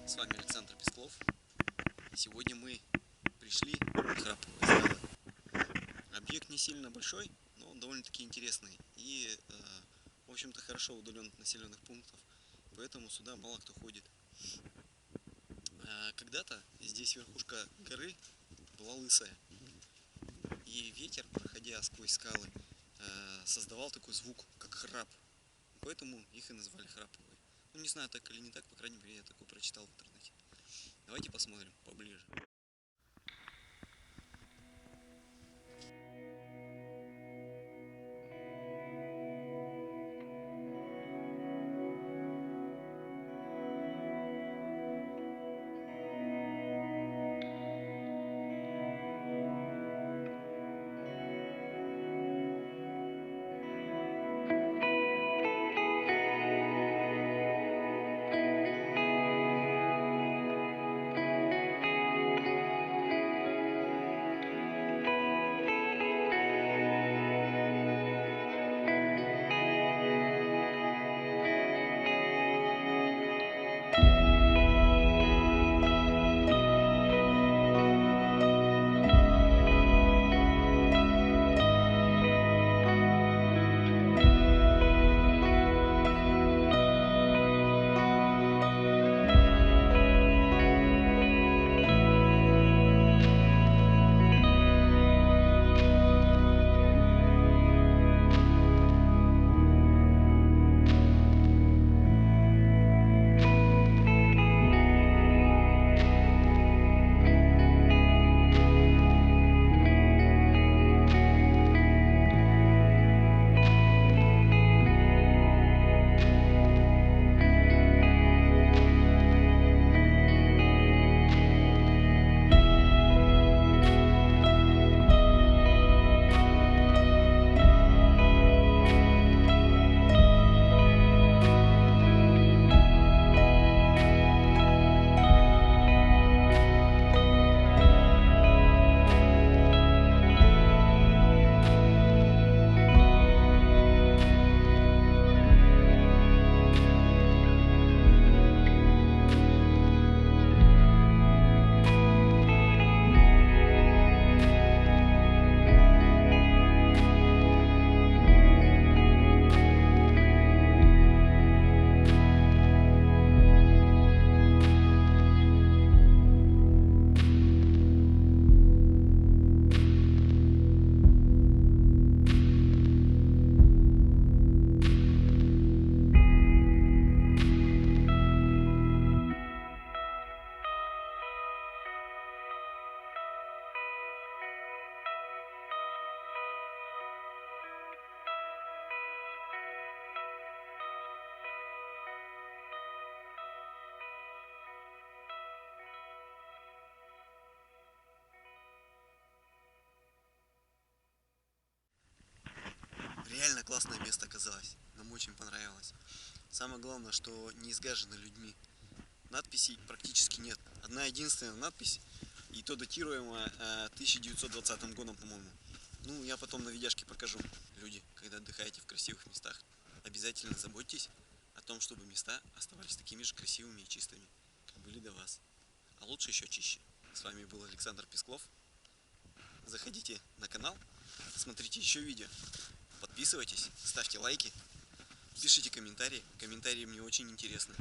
С вами Александр Песклов. Сегодня мы пришли в Храповые скалы. Объект не сильно большой, но он довольно-таки интересный и, в общем-то, хорошо удален от населенных пунктов, поэтому сюда мало кто ходит. Когда-то здесь верхушка горы была лысая, и ветер, проходя сквозь скалы, создавал такой звук, как храп, поэтому их и назвали Храповые. Ну, не знаю, так или не так, по крайней мере, я такое прочитал в интернете. Давайте посмотрим поближе. Реально классное место оказалось. Нам очень понравилось. Самое главное, что не изгажено людьми. Надписей практически нет. Одна единственная надпись, и то датируемая 1920 годом, по-моему. Ну, я потом на видяшке покажу. Люди, когда отдыхаете в красивых местах, обязательно заботьтесь о том, чтобы места оставались такими же красивыми и чистыми, как были до вас. А лучше еще чище. С вами был Александр Песклов. Заходите на канал, смотрите еще видео. Подписывайтесь, ставьте лайки, пишите комментарии. Комментарии мне очень интересны.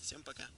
Всем пока!